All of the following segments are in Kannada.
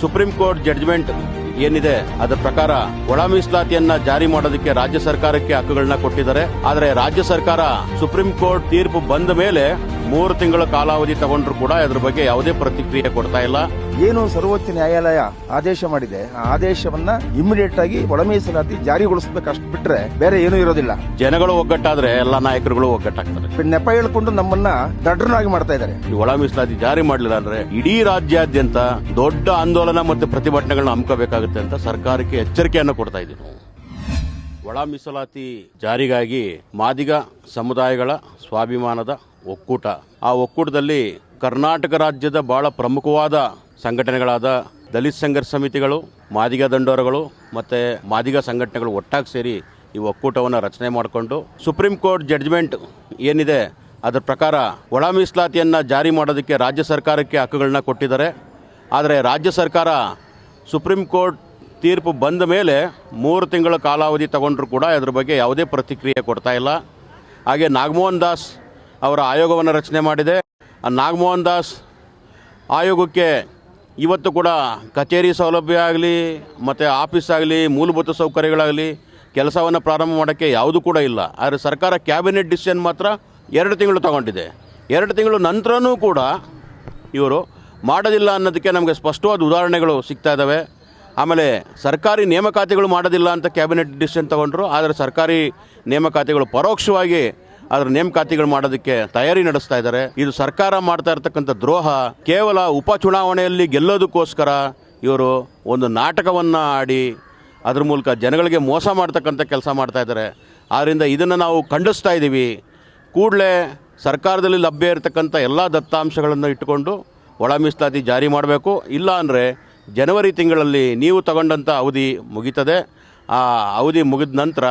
ಸುಪ್ರೀಂ ಕೋರ್ಟ್ ಜಡ್ಜ್ಮೆಂಟ್ ಏನಿದೆ ಅದರ ಪ್ರಕಾರ ಒಳ ಮೀಸಲಾತಿಯನ್ನ ಜಾರಿ ಮಾಡೋದಕ್ಕೆ ರಾಜ್ಯ ಸರ್ಕಾರಕ್ಕೆ ಹಕ್ಕುಗಳನ್ನ ಕೊಟ್ಟಿದ್ದಾರೆ. ಆದರೆ ರಾಜ್ಯ ಸರ್ಕಾರ ಸುಪ್ರೀಂ ಕೋರ್ಟ್ ತೀರ್ಪು ಬಂದ ಮೇಲೆ 3 ತಿಂಗಳ ಕಾಲಾವಧಿ ತಗೊಂಡ್ರು ಕೂಡ ಅದ್ರ ಬಗ್ಗೆ ಯಾವುದೇ ಪ್ರತಿಕ್ರಿಯೆ ಕೊಡ್ತಾ ಇಲ್ಲ. ಏನು ಸರ್ವೋಚ್ಚ ನ್ಯಾಯಾಲಯ ಆದೇಶ ಮಾಡಿದೆ ಆ ಆದೇಶವನ್ನ ಇಮಿಡಿಯೇಟ್ ಆಗಿ ಒಳ ಮೀಸಲಾತಿ ಜಾರಿಗೊಳಿಸಬೇಕು, ಅಷ್ಟು ಬಿಟ್ರೆ ಬೇರೆ ಏನೂ ಇರೋದಿಲ್ಲ. ಜನಗಳು ಒಗ್ಗಟ್ಟಾದ್ರೆ ಎಲ್ಲಾ ನಾಯಕರುಗಳು ಒಗ್ಗಟ್ಟಾಗ್ತಾರೆ. ನೆಪ ಹೇಳ್ಕೊಂಡು ನಮ್ಮನ್ನ ದಡ್ಡನಾಗಿ ಮಾಡ್ತಾ ಇದ್ದಾರೆ. ಒಳ ಮೀಸಲಾತಿ ಜಾರಿ ಮಾಡಲಿಲ್ಲ ಅಂದ್ರೆ ಇಡೀ ರಾಜ್ಯಾದ್ಯಂತ ದೊಡ್ಡ ಆಂದೋಲನ ಮತ್ತು ಪ್ರತಿಭಟನೆಗಳನ್ನ ಹಮ್ಮಿಕೋಬೇಕಾಗುತ್ತೆ ಅಂತ ಸರ್ಕಾರಕ್ಕೆ ಎಚ್ಚರಿಕೆಯನ್ನು ಕೊಡ್ತಾ ಇದ್ದೀವಿ. ಒಳ ಮೀಸಲಾತಿ ಜಾರಿಗಾಗಿ ಮಾದಿಗ ಸಮುದಾಯಗಳ ಸ್ವಾಭಿಮಾನದ ಒಕ್ಕೂಟ, ಆ ಒಕ್ಕೂಟದಲ್ಲಿ ಕರ್ನಾಟಕ ರಾಜ್ಯದ ಬಹಳ ಪ್ರಮುಖವಾದ ಸಂಘಟನೆಗಳಾದ ದಲಿತ ಸಂಘರ್ಷ ಸಮಿತಿಗಳು, ಮಾದಿಗ ದಂಡೋರಗಳು ಮತ್ತು ಮಾದಿಗ ಸಂಘಟನೆಗಳು ಒಟ್ಟಾಗಿ ಸೇರಿ ಈ ಒಕ್ಕೂಟವನ್ನು ರಚನೆ ಮಾಡಿಕೊಂಡು ಸುಪ್ರೀಂ ಕೋರ್ಟ್ ಜಡ್ಜ್ಮೆಂಟ್ ಏನಿದೆ ಅದರ ಪ್ರಕಾರ ಒಳ ಮೀಸಲಾತಿಯನ್ನು ಜಾರಿ ಮಾಡೋದಕ್ಕೆ ರಾಜ್ಯ ಸರ್ಕಾರಕ್ಕೆ ಹಕ್ಕುಗಳನ್ನ ಕೊಟ್ಟಿದ್ದಾರೆ. ಆದರೆ ರಾಜ್ಯ ಸರ್ಕಾರ ಸುಪ್ರೀಂ ಕೋರ್ಟ್ ತೀರ್ಪು ಬಂದ ಮೇಲೆ 3 ತಿಂಗಳ ಕಾಲಾವಧಿ ತಗೊಂಡ್ರು ಕೂಡ ಅದ್ರ ಬಗ್ಗೆ ಯಾವುದೇ ಪ್ರತಿಕ್ರಿಯೆ ಕೊಡ್ತಾ ಇಲ್ಲ. ಹಾಗೆ ನಾಗಮೋಹನ್ ದಾಸ್ ಅವರ ಆಯೋಗವನ್ನು ರಚನೆ ಮಾಡಿದೆ. ಆ ನಾಗಮೋಹನ್ ದಾಸ್ ಆಯೋಗಕ್ಕೆ ಇವತ್ತು ಕೂಡ ಕಚೇರಿ ಸೌಲಭ್ಯ ಆಗಲಿ ಮತ್ತು ಆಫೀಸ್ ಆಗಲಿ ಮೂಲಭೂತ ಸೌಕರ್ಯಗಳಾಗಲಿ ಕೆಲಸವನ್ನು ಪ್ರಾರಂಭ ಮಾಡೋಕ್ಕೆ ಯಾವುದೂ ಕೂಡ ಇಲ್ಲ. ಆದರೆ ಸರ್ಕಾರ ಕ್ಯಾಬಿನೆಟ್ ಡಿಸಿಷನ್ ಮಾತ್ರ 2 ತಿಂಗಳು ತಗೊಂಡಿದೆ. 2 ತಿಂಗಳು ನಂತರನೂ ಕೂಡ ಇವರು ಮಾಡೋದಿಲ್ಲ ಅನ್ನೋದಕ್ಕೆ ನಮಗೆ ಸ್ಪಷ್ಟವಾದ ಉದಾಹರಣೆಗಳು ಸಿಗ್ತಾ ಇದ್ದಾವೆ. ಆಮೇಲೆ ಸರ್ಕಾರಿ ನೇಮಕಾತಿಗಳು ಮಾಡೋದಿಲ್ಲ ಅಂತ ಕ್ಯಾಬಿನೆಟ್ ಡಿಸಿಷನ್ ತಗೊಂಡ್ರು. ಆದರೆ ಸರ್ಕಾರಿ ನೇಮಕಾತಿಗಳು ಪರೋಕ್ಷವಾಗಿ ಅದರ ನೇಮಕಾತಿಗಳು ಮಾಡೋದಕ್ಕೆ ತಯಾರಿ ನಡೆಸ್ತಾ ಇದ್ದಾರೆ. ಇದು ಸರ್ಕಾರ ಮಾಡ್ತಾ ಇರತಕ್ಕಂಥ ದ್ರೋಹ. ಕೇವಲ ಉಪಚುನಾವಣೆಯಲ್ಲಿ ಗೆಲ್ಲೋದಕ್ಕೋಸ್ಕರ ಇವರು ಒಂದು ನಾಟಕವನ್ನು ಆಡಿ ಅದ್ರ ಮೂಲಕ ಜನಗಳಿಗೆ ಮೋಸ ಮಾಡ್ತಕ್ಕಂಥ ಕೆಲಸ ಮಾಡ್ತಾ ಇದ್ದಾರೆ. ಆದ್ದರಿಂದ ಇದನ್ನು ನಾವು ಖಂಡಿಸ್ತಾ ಇದ್ದೀವಿ. ಕೂಡಲೇ ಸರ್ಕಾರದಲ್ಲಿ ಲಭ್ಯ ಇರತಕ್ಕಂಥ ಎಲ್ಲ ದತ್ತಾಂಶಗಳನ್ನು ಇಟ್ಟುಕೊಂಡು ಒಳ ಮೀಸಲಾತಿ ಜಾರಿ ಮಾಡಬೇಕು. ಇಲ್ಲ ಅಂದರೆ ಜನವರಿ ತಿಂಗಳಲ್ಲಿ ನೀವು ತಗೊಂಡಂಥ ಅವಧಿ ಮುಗೀತದೆ. ಆ ಅವಧಿ ಮುಗಿದ ನಂತರ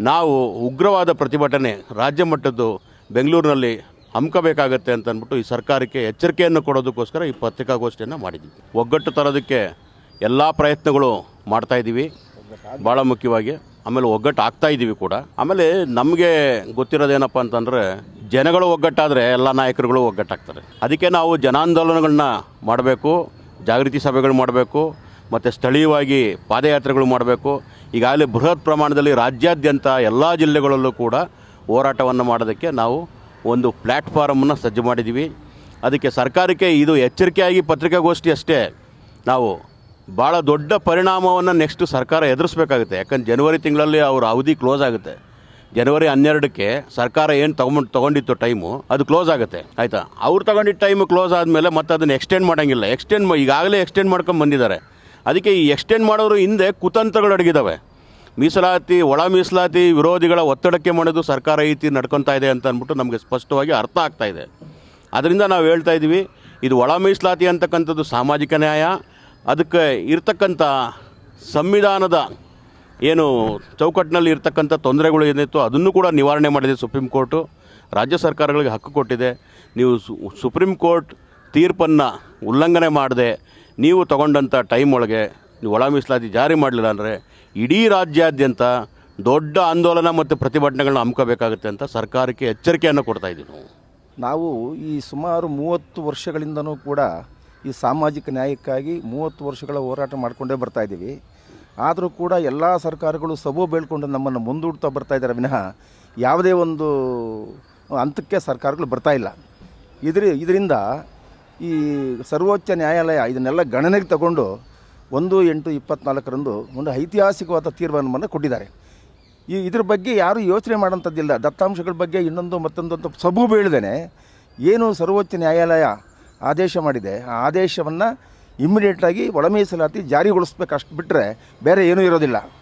ನಾವು ಉಗ್ರವಾದ ಪ್ರತಿಭಟನೆ ರಾಜ್ಯ ಮಟ್ಟದ್ದು ಬೆಂಗಳೂರಿನಲ್ಲಿ ಹಮ್ಮಿಕೋಬೇಕಾಗತ್ತೆ ಅಂತ ಅಂದ್ಬಿಟ್ಟು ಈ ಸರ್ಕಾರಕ್ಕೆ ಎಚ್ಚರಿಕೆಯನ್ನು ಕೊಡೋದಕ್ಕೋಸ್ಕರ ಈ ಪತ್ರಿಕಾಗೋಷ್ಠಿಯನ್ನು ಮಾಡಿದ್ದೀವಿ. ಒಗ್ಗಟ್ಟು ತರೋದಕ್ಕೆ ಎಲ್ಲ ಪ್ರಯತ್ನಗಳು ಮಾಡ್ತಾಯಿದ್ದೀವಿ, ಭಾಳ ಮುಖ್ಯವಾಗಿ. ಆಮೇಲೆ ಒಗ್ಗಟ್ಟು ಆಗ್ತಾಯಿದ್ದೀವಿ ಕೂಡ. ಆಮೇಲೆ ನಮಗೆ ಗೊತ್ತಿರೋದೇನಪ್ಪ ಅಂತಂದರೆ ಜನಗಳು ಒಗ್ಗಟ್ಟಾದರೆ ಎಲ್ಲ ನಾಯಕರುಗಳು ಒಗ್ಗಟ್ಟಾಗ್ತಾರೆ. ಅದಕ್ಕೆ ನಾವು ಜನಾಂದೋಲನಗಳನ್ನ ಮಾಡಬೇಕು, ಜಾಗೃತಿ ಸಭೆಗಳು ಮಾಡಬೇಕು ಮತ್ತು ಸ್ಥಳೀಯವಾಗಿ ಪಾದಯಾತ್ರೆಗಳು ಮಾಡಬೇಕು. ಈಗಾಗಲೇ ಬೃಹತ್ ಪ್ರಮಾಣದಲ್ಲಿ ರಾಜ್ಯಾದ್ಯಂತ ಎಲ್ಲ ಜಿಲ್ಲೆಗಳಲ್ಲೂ ಕೂಡ ಹೋರಾಟವನ್ನು ಮಾಡೋದಕ್ಕೆ ನಾವು ಒಂದು ಪ್ಲ್ಯಾಟ್ಫಾರ್ಮನ್ನು ಸಜ್ಜು ಮಾಡಿದ್ದೀವಿ. ಅದಕ್ಕೆ ಸರ್ಕಾರಕ್ಕೆ ಇದು ಎಚ್ಚರಿಕೆಯಾಗಿ ಪತ್ರಿಕಾಗೋಷ್ಠಿ ಅಷ್ಟೇ. ನಾವು ಭಾಳ ದೊಡ್ಡ ಪರಿಣಾಮವನ್ನು ನೆಕ್ಸ್ಟ್ ಸರ್ಕಾರ ಎದುರಿಸಬೇಕಾಗುತ್ತೆ. ಯಾಕಂದ್ರೆ ಜನವರಿ ತಿಂಗಳಲ್ಲಿ ಅವ್ರ ಅವಧಿ ಕ್ಲೋಸ್ ಆಗುತ್ತೆ. ಜನವರಿ 12ಕ್ಕೆ ಸರ್ಕಾರ ಏನು ತೊಗೊಂಡಿತ್ತು ಟೈಮು ಅದು ಕ್ಲೋಸ್ ಆಗುತ್ತೆ, ಆಯಿತಾ. ಅವ್ರು ತೊಗೊಂಡಿದ್ದ ಟೈಮು ಕ್ಲೋಸ್ ಆದಮೇಲೆ ಮತ್ತೆ ಅದನ್ನು ಎಕ್ಸ್ಟೆಂಡ್ ಮಾಡೋಂಗಿಲ್ಲ. ಈಗಾಗಲೇ ಎಕ್ಸ್ಟೆಂಡ್ ಮಾಡ್ಕೊಂಡು ಬಂದಿದ್ದಾರೆ. ಅದಕ್ಕೆ ಈ ಎಕ್ಸ್ಟೆಂಡ್ ಮಾಡೋರು ಹಿಂದೆ ಕುತಂತ್ರಗಳು ಅಡಗಿದ್ದಾವೆ. ಮೀಸಲಾತಿ ಒಳ ಮೀಸಲಾತಿ ವಿರೋಧಿಗಳ ಒತ್ತಡಕ್ಕೆ ಮಾಡೋದು ಸರ್ಕಾರ ಈ ರೀತಿ ನಡ್ಕೊತಾ ಇದೆ ಅಂತ ಅಂದ್ಬಿಟ್ಟು ನಮಗೆ ಸ್ಪಷ್ಟವಾಗಿ ಅರ್ಥ ಆಗ್ತಾ ಇದೆ. ಅದರಿಂದ ನಾವು ಹೇಳ್ತಾ ಇದ್ದೀವಿ, ಇದು ಒಳ ಮೀಸಲಾತಿ ಅಂತಕ್ಕಂಥದ್ದು ಸಾಮಾಜಿಕ ನ್ಯಾಯ. ಅದಕ್ಕೆ ಇರ್ತಕ್ಕಂಥ ಸಂವಿಧಾನದ ಏನು ಚೌಕಟ್ಟಿನಲ್ಲಿ ಇರ್ತಕ್ಕಂಥ ತೊಂದರೆಗಳು ಏನಿತ್ತು ಅದನ್ನು ಕೂಡ ನಿವಾರಣೆ ಮಾಡಿದೆ ಸುಪ್ರೀಂ ಕೋರ್ಟು. ರಾಜ್ಯ ಸರ್ಕಾರಗಳಿಗೆ ಹಕ್ಕು ಕೊಟ್ಟಿದೆ. ನೀವು ಸುಪ್ರೀಂ ಕೋರ್ಟ್ ತೀರ್ಪನ್ನು ಉಲ್ಲಂಘನೆ ಮಾಡದೆ ನೀವು ತಗೊಂಡಂಥ ಟೈಮ್ ಒಳಗೆ ನೀವು ಒಳ ಮೀಸಲಾತಿ ಜಾರಿ ಮಾಡಲಿಲ್ಲ ಅಂದರೆ ಇಡೀ ರಾಜ್ಯಾದ್ಯಂತ ದೊಡ್ಡ ಆಂದೋಲನ ಮತ್ತು ಪ್ರತಿಭಟನೆಗಳನ್ನ ಹಮ್ಮಿಕೋಬೇಕಾಗುತ್ತೆ ಅಂತ ಸರ್ಕಾರಕ್ಕೆ ಎಚ್ಚರಿಕೆಯನ್ನು ಕೊಡ್ತಾ ಇದ್ದೀವಿ. ನಾವು ಈ ಸುಮಾರು 30 ವರ್ಷಗಳಿಂದನೂ ಕೂಡ ಈ ಸಾಮಾಜಿಕ ನ್ಯಾಯಕ್ಕಾಗಿ 30 ವರ್ಷಗಳ ಹೋರಾಟ ಮಾಡಿಕೊಂಡೇ ಬರ್ತಾ ಇದ್ದೀವಿ. ಆದರೂ ಕೂಡ ಎಲ್ಲ ಸರ್ಕಾರಗಳು ಸಬು ಬೆಳ್ಕೊಂಡು ನಮ್ಮನ್ನು ಮುಂದೂಡ್ತಾ ಬರ್ತಾ ಇದ್ದಾರೆ ವಿನಃ ಯಾವುದೇ ಒಂದು ಹಂತಕ್ಕೆ ಸರ್ಕಾರಗಳು ಬರ್ತಾ ಇಲ್ಲ. ಇದರಿಂದ ಈ ಸರ್ವೋಚ್ಚ ನ್ಯಾಯಾಲಯ ಇದನ್ನೆಲ್ಲ ಗಣನೆಗೆ ತಗೊಂಡು 1/8/24 ಒಂದು ಐತಿಹಾಸಿಕವಾದ ತೀರ್ಮಾನವನ್ನು ಕೊಟ್ಟಿದ್ದಾರೆ. ಇದ್ರ ಬಗ್ಗೆ ಯಾರೂ ಯೋಚನೆ ಮಾಡೋಂಥದ್ದಿಲ್ಲ. ದತ್ತಾಂಶಗಳ ಬಗ್ಗೆ ಇನ್ನೊಂದು ಮತ್ತೊಂದು ಅಂತ ಸಬು ಬೀಳದೇನೆ ಏನು ಸರ್ವೋಚ್ಚ ನ್ಯಾಯಾಲಯ ಆದೇಶ ಮಾಡಿದೆ ಆ ಆದೇಶವನ್ನು ಇಮ್ಮಿಡಿಯೇಟಾಗಿ ಒಳ ಮೀಸಲಾತಿ ಜಾರಿಗೊಳಿಸ್ಬೇಕು, ಅಷ್ಟು ಬಿಟ್ಟರೆ ಬೇರೆ ಏನೂ ಇರೋದಿಲ್ಲ.